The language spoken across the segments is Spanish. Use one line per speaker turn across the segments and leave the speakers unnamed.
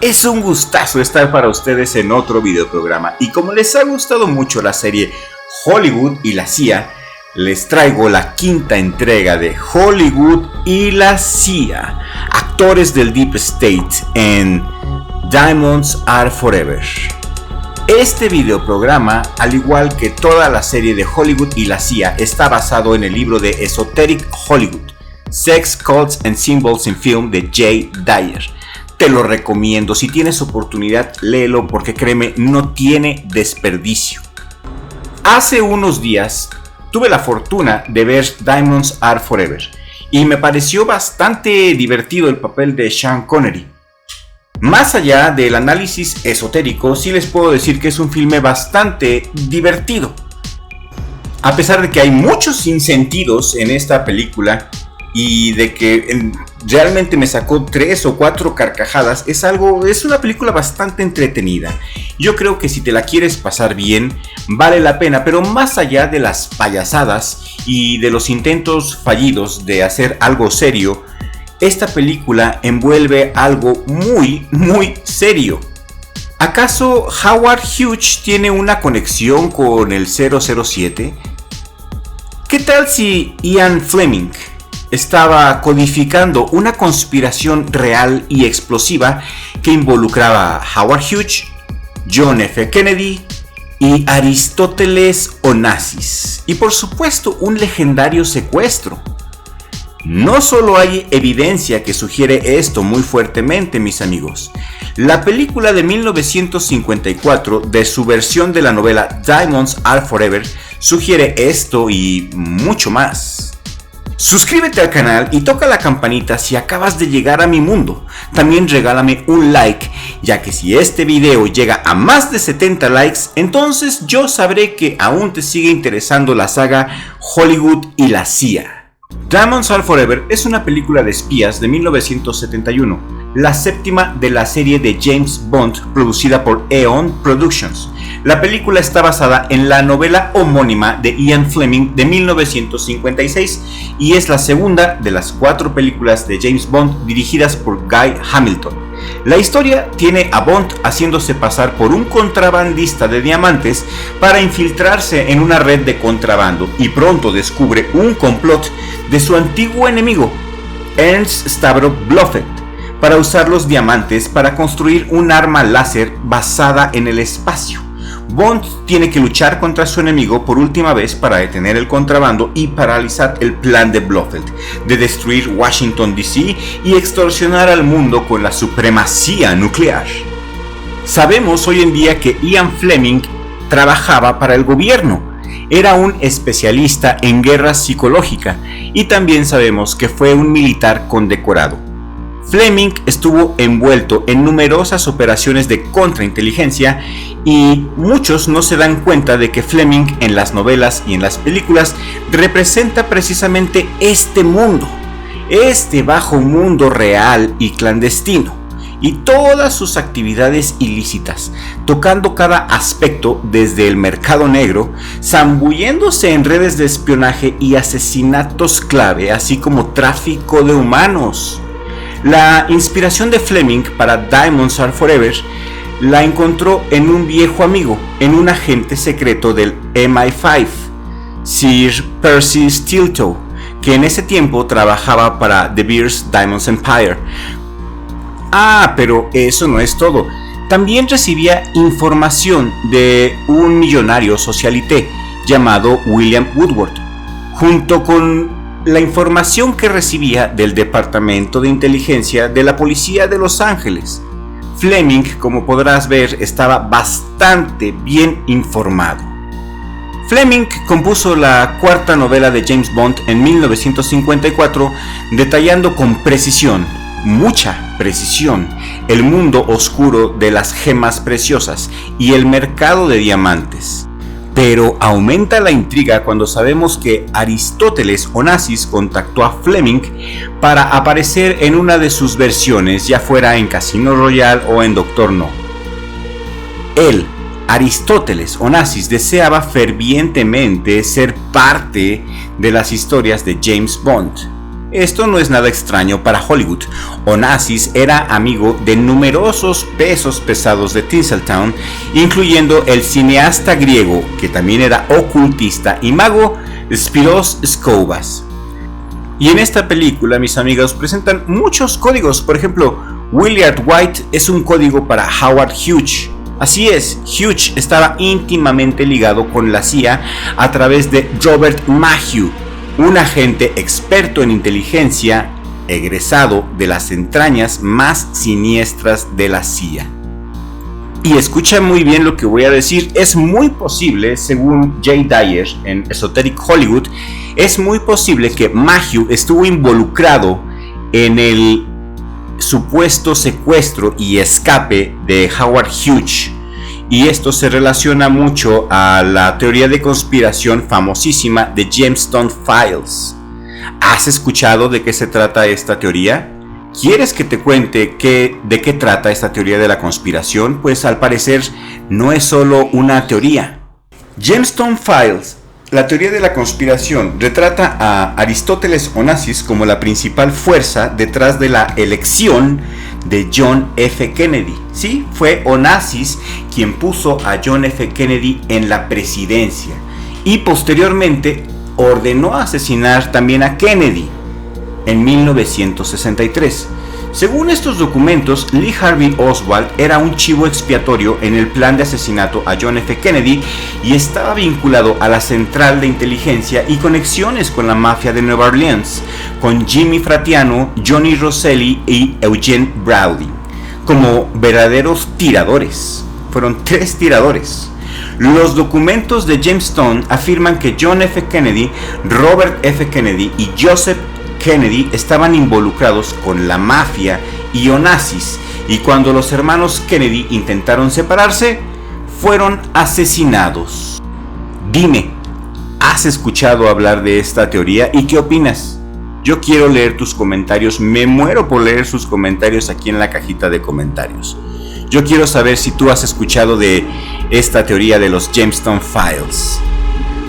Es un gustazo estar para ustedes en otro videoprograma y como les ha gustado mucho la serie Hollywood y la CIA, les traigo la quinta entrega de Hollywood y la CIA, actores del Deep State en Diamonds Are Forever. Este videoprograma, al igual que toda la serie de Hollywood y la CIA, está basado en el libro de Esoteric Hollywood, Sex, Cults and Symbols in Film de Jay Dyer. Te lo recomiendo, si tienes oportunidad, léelo porque créeme, no tiene desperdicio. Hace unos días tuve la fortuna de ver Diamonds Are Forever y me pareció bastante divertido el papel de Sean Connery. Más allá del análisis esotérico, sí les puedo decir que es un filme bastante divertido. A pesar de que hay muchos sinsentidos en esta película y de que realmente me sacó 3 o 4 carcajadas, es una película bastante entretenida. Yo creo que si te la quieres pasar bien, vale la pena, pero más allá de las payasadas y de los intentos fallidos de hacer algo serio, esta película envuelve algo muy, muy serio. ¿Acaso Howard Hughes tiene una conexión con el 007? ¿Qué tal si Ian Fleming estaba codificando una conspiración real y explosiva que involucraba a Howard Hughes, John F. Kennedy y Aristóteles Onassis? Y por supuesto un legendario secuestro. No solo hay evidencia que sugiere esto muy fuertemente, mis amigos. La película de 1954, de su versión de la novela Diamonds Are Forever, sugiere esto y mucho más. Suscríbete al canal y toca la campanita si acabas de llegar a mi mundo. También regálame un like, ya que si este video llega a más de 70 likes, entonces yo sabré que aún te sigue interesando la saga Hollywood y la CIA. Diamonds Are Forever es una película de espías de 1971, la séptima de la serie de James Bond producida por Eon Productions. La película está basada en la novela homónima de Ian Fleming de 1956 y es la segunda de las 4 películas de James Bond dirigidas por Guy Hamilton. La historia tiene a Bond haciéndose pasar por un contrabandista de diamantes para infiltrarse en una red de contrabando y pronto descubre un complot de su antiguo enemigo, Ernst Stavro Blofeld, para usar los diamantes para construir un arma láser basada en el espacio. Bond tiene que luchar contra su enemigo por última vez para detener el contrabando y paralizar el plan de Blofeld de destruir Washington DC y extorsionar al mundo con la supremacía nuclear. Sabemos hoy en día que Ian Fleming trabajaba para el gobierno, era un especialista en guerra psicológica y también sabemos que fue un militar condecorado. Fleming estuvo envuelto en numerosas operaciones de contrainteligencia y muchos no se dan cuenta de que Fleming en las novelas y en las películas representa precisamente este mundo, este bajo mundo real y clandestino, y todas sus actividades ilícitas, tocando cada aspecto desde el mercado negro, zambulléndose en redes de espionaje y asesinatos clave, así como tráfico de humanos. La inspiración de Fleming para Diamonds Are Forever la encontró en un viejo amigo, en un agente secreto del MI5, Sir Percy Steeltoe, que en ese tiempo trabajaba para De Beers Diamonds Empire. Pero eso no es todo. También recibía información de un millonario socialité llamado William Woodward, junto con la información que recibía del Departamento de Inteligencia de la Policía de Los Ángeles. Fleming, como podrás ver, estaba bastante bien informado. Fleming compuso la 4ª novela de James Bond en 1954, detallando con precisión, mucha precisión, el mundo oscuro de las gemas preciosas y el mercado de diamantes. Pero aumenta la intriga cuando sabemos que Aristóteles Onassis contactó a Fleming para aparecer en una de sus versiones, ya fuera en Casino Royale o en Doctor No. Él, Aristóteles Onassis, deseaba fervientemente ser parte de las historias de James Bond. esto no es nada extraño para Hollywood. Onassis era amigo de numerosos pesos pesados de Tinseltown, incluyendo el cineasta griego, que también era ocultista y mago, Spyros Skouras. Y en esta película, mis amigos, presentan muchos códigos. Por ejemplo, Willard White es un código para Howard Hughes. Así es, Hughes estaba íntimamente ligado con la CIA a través de Robert Maheu, un agente experto en inteligencia, egresado de las entrañas más siniestras de la CIA. Y escucha muy bien lo que voy a decir, es muy posible, según Jay Dyer en Esoteric Hollywood, es muy posible que Maheu estuvo involucrado en el supuesto secuestro y escape de Howard Hughes, y esto se relaciona mucho a la teoría de conspiración famosísima de Gemstone Files. ¿Has escuchado de qué se trata esta teoría? ¿Quieres que te cuente de qué trata esta teoría de la conspiración? Pues al parecer no es solo una teoría. Gemstone Files, la teoría de la conspiración, retrata a Aristóteles Onassis como la principal fuerza detrás de la elección de John F. Kennedy. Sí, fue Onassis quien puso a John F. Kennedy en la presidencia y posteriormente ordenó asesinar también a Kennedy en 1963. Según estos documentos, Lee Harvey Oswald era un chivo expiatorio en el plan de asesinato a John F. Kennedy y estaba vinculado a la central de inteligencia y conexiones con la mafia de Nueva Orleans, con Jimmy Fratiano, Johnny Rosselli y Eugene Browdy, como verdaderos tiradores. Fueron 3 tiradores. Los documentos de Gemstone afirman que John F. Kennedy, Robert F. Kennedy y Joseph Kennedy estaban involucrados con la mafia y Onassis, y cuando los hermanos Kennedy intentaron separarse, fueron asesinados. Dime, ¿has escuchado hablar de esta teoría y qué opinas? Yo quiero leer tus comentarios, me muero por leer sus comentarios aquí en la cajita de comentarios. Yo quiero saber si tú has escuchado de esta teoría de los Gemstone Files.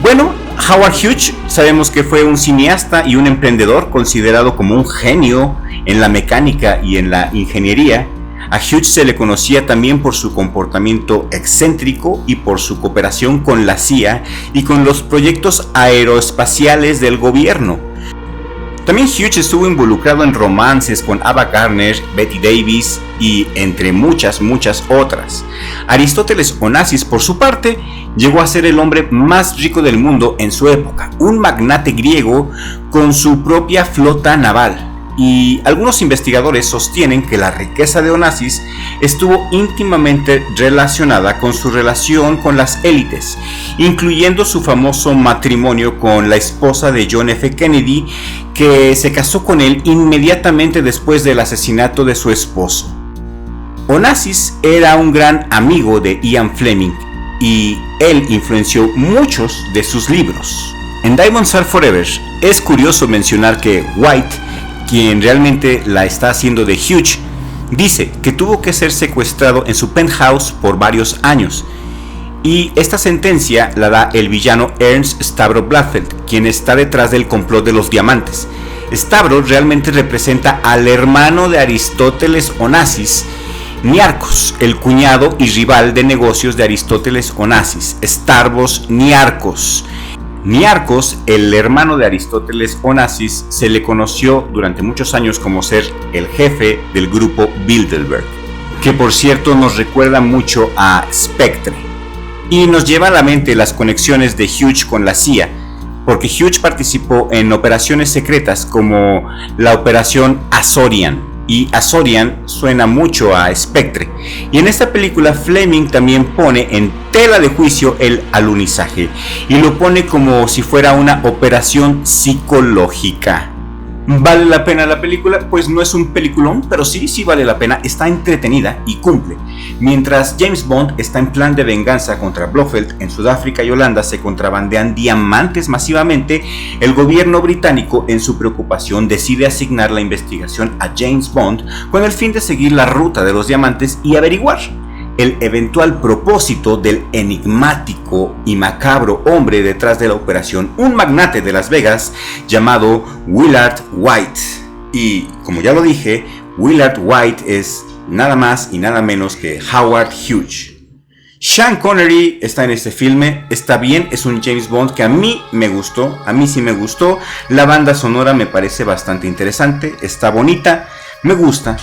Bueno, Howard Hughes sabemos que fue un cineasta y un emprendedor considerado como un genio en la mecánica y en la ingeniería. A Hughes se le conocía también por su comportamiento excéntrico y por su cooperación con la CIA y con los proyectos aeroespaciales del gobierno. También Hughes estuvo involucrado en romances con Ava Gardner, Betty Davis y entre muchas otras. Aristóteles Onassis, por su parte, llegó a ser el hombre más rico del mundo en su época, un magnate griego con su propia flota naval. Y algunos investigadores sostienen que la riqueza de Onassis estuvo íntimamente relacionada con su relación con las élites, incluyendo su famoso matrimonio con la esposa de John F. Kennedy, que se casó con él inmediatamente después del asesinato de su esposo. Onassis era un gran amigo de Ian Fleming y él influenció muchos de sus libros. En Diamonds Are Forever es curioso mencionar que White, quien realmente la está haciendo de Hughes, dice que tuvo que ser secuestrado en su penthouse por varios años. Y esta sentencia la da el villano Ernst Stavro Blofeld, quien está detrás del complot de los diamantes. Stavro realmente representa al hermano de Aristóteles Onassis, Niarcos, el cuñado y rival de negocios de Aristóteles Onassis, Stavros Niarcos. Niarcos, el hermano de Aristóteles Onassis, se le conoció durante muchos años como ser el jefe del grupo Bilderberg, que por cierto nos recuerda mucho a Spectre, y nos lleva a la mente las conexiones de Hughes con la CIA, porque Hughes participó en operaciones secretas como la Operación Azorian, y Azorian suena mucho a Spectre. Y en esta película Fleming también pone en tela de juicio el alunizaje y lo pone como si fuera una operación psicológica. ¿Vale la pena la película? Pues no es un peliculón, pero sí vale la pena, está entretenida y cumple. Mientras James Bond está en plan de venganza contra Blofeld, en Sudáfrica y Holanda se contrabandean diamantes masivamente, el gobierno británico en su preocupación decide asignar la investigación a James Bond con el fin de seguir la ruta de los diamantes y averiguar el eventual propósito del enigmático y macabro hombre detrás de la operación, un magnate de Las Vegas llamado Willard White. Y como ya lo dije, Willard White es nada más y nada menos que Howard Hughes. Sean Connery está en este filme, está bien, es un James Bond que a mí me gustó, a mí sí me gustó. La banda sonora me parece bastante interesante, está bonita, me gusta.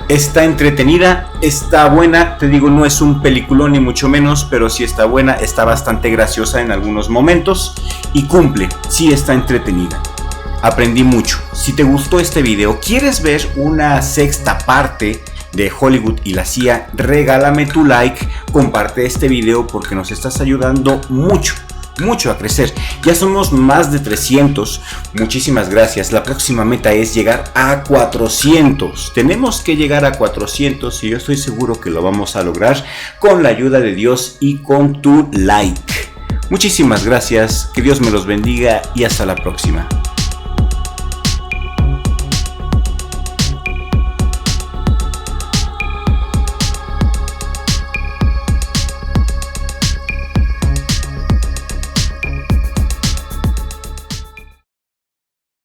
Está entretenida, está buena, te digo, no es un peliculón ni mucho menos, pero sí está buena, está bastante graciosa en algunos momentos y cumple, sí está entretenida. Aprendí mucho. Si te gustó este video, ¿quieres ver una sexta parte de Hollywood y la CIA? Regálame tu like, comparte este video porque nos estás ayudando mucho a crecer. Ya somos más de 300. Muchísimas gracias. La próxima meta es llegar a 400. Tenemos que llegar a 400 y yo estoy seguro que lo vamos a lograr con la ayuda de Dios y con tu like. Muchísimas gracias. Que Dios me los bendiga y hasta la próxima.